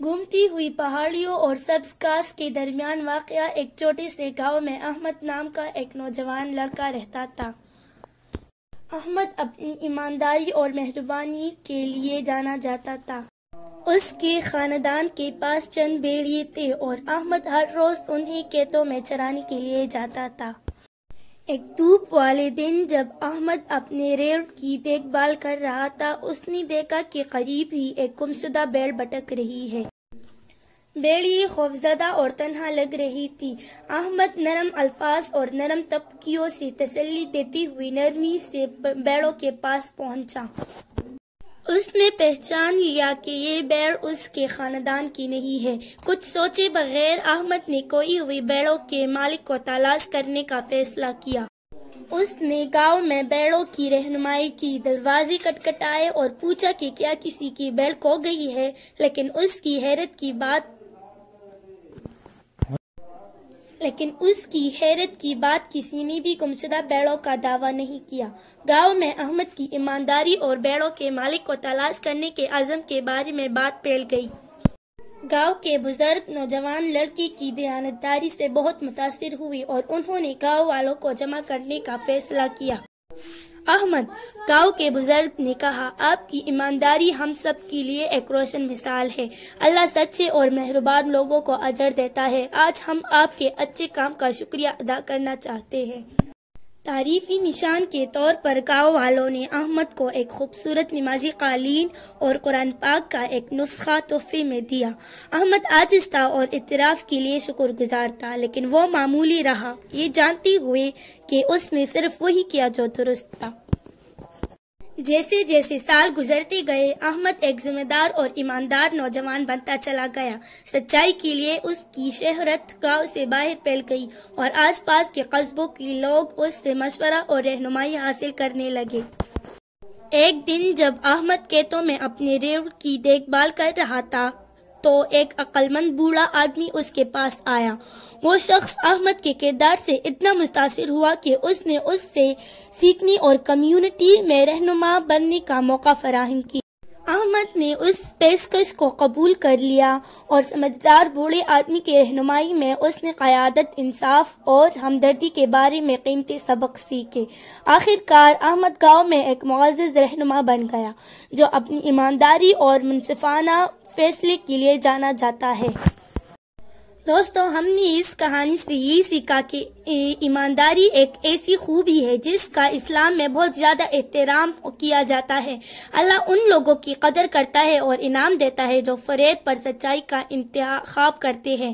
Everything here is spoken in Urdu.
گھومتی ہوئی پہاڑیوں اور سبز گھاس کے درمیان واقع ایک چھوٹے سے گاؤں میں احمد نام کا ایک نوجوان لڑکا رہتا تھا۔ احمد اپنی ایمانداری اور مہربانی کے لیے جانا جاتا تھا۔ اس کے خاندان کے پاس چند بھیڑیے تھے اور احمد ہر روز انہیں کھیتوں میں چرانے کے لیے جاتا تھا۔ ایک دھوپ والے دن جب احمد اپنے ریوڑ کی دیکھ بھال کر رہا تھا، اس نے دیکھا کہ قریب ہی ایک گمشدہ بھیڑ بھٹک رہی ہے۔ بھیڑیے خوفزدہ اور تنہا لگ رہی تھی۔ احمد نرم الفاظ اور نرم تبکیوں سے تسلی دیتے ہوئے نرمی سے بھیڑوں کے پاس پہنچا۔ اس نے پہچان لیا کہ یہ بھیڑ اس کے خاندان کی نہیں ہے۔ کچھ سوچے بغیر احمد نے کھوئی ہوئی بھیڑوں کے مالک کو تلاش کرنے کا فیصلہ کیا۔ اس نے گاؤں میں بھیڑوں کی رہنمائی کی، دروازے کھٹکھٹائے اور پوچھا کہ کیا کسی کی بھیڑ کھو گئی ہے، لیکن اس کی حیرت کی بات کسی نے بھی گمشدہ بھیڑوں کا دعویٰ نہیں کیا۔ گاؤں میں احمد کی ایمانداری اور بھیڑوں کے مالک کو تلاش کرنے کے عزم کے بارے میں بات پھیل گئی۔ گاؤں کے بزرگ نوجوان لڑکے کی دیانتداری سے بہت متاثر ہوئے اور انہوں نے گاؤں والوں کو جمع کرنے کا فیصلہ کیا۔ احمد، گاؤں کے بزرگ نے کہا، آپ کی ایمانداری ہم سب کے لیے ایک روشن مثال ہے۔ اللہ سچے اور مہربان لوگوں کو اجر دیتا ہے۔ آج ہم آپ کے اچھے کام کا شکریہ ادا کرنا چاہتے ہیں۔ تعریفی نشان کے طور پر گاؤں والوں نے احمد کو ایک خوبصورت نمازی قالین اور قرآن پاک کا ایک نسخہ تحفے میں دیا۔ احمد عاجز تھا اور اعتراف کے لیے شکر گزار تھا، لیکن وہ معمولی رہا، یہ جانتے ہوئے کہ اس نے صرف وہی کیا جو درست تھا۔ جیسے جیسے سال گزرتے گئے، احمد ایک ذمہ دار اور ایماندار نوجوان بنتا چلا گیا۔ سچائی کے لیے اس کی شہرت گاؤں سے باہر پھیل گئی اور آس پاس کے قصبوں کے لوگ اس سے مشورہ اور رہنمائی حاصل کرنے لگے۔ ایک دن جب احمد کھیتوں میں اپنے ریوڑ کی دیکھ بھال کر رہا تھا تو ایک عقل مند بوڑھا آدمی اس کے پاس آیا۔ وہ شخص احمد کے کردار سے اتنا متاثر ہوا کہ اس نے اس سے سیکھنے اور کمیونٹی میں رہنما بننے کا موقع فراہم کیا۔ احمد نے اس پیشکش کو قبول کر لیا اور سمجھدار بوڑھے آدمی کی رہنمائی میں اس نے قیادت، انصاف اور ہمدردی کے بارے میں قیمتی سبق سیکھے۔ آخر کار احمد گاؤں میں ایک معزز رہنما بن گیا، جو اپنی ایمانداری اور منصفانہ فیصلے کے لیے جانا جاتا ہے۔ دوستو، ہم نے اس کہانی سے یہ سیکھا کہ ایمانداری ایک ایسی خوبی ہے جس کا اسلام میں بہت زیادہ احترام کیا جاتا ہے۔ اللہ ان لوگوں کی قدر کرتا ہے اور انعام دیتا ہے جو فریب پر سچائی کا انتخاب کرتے ہیں۔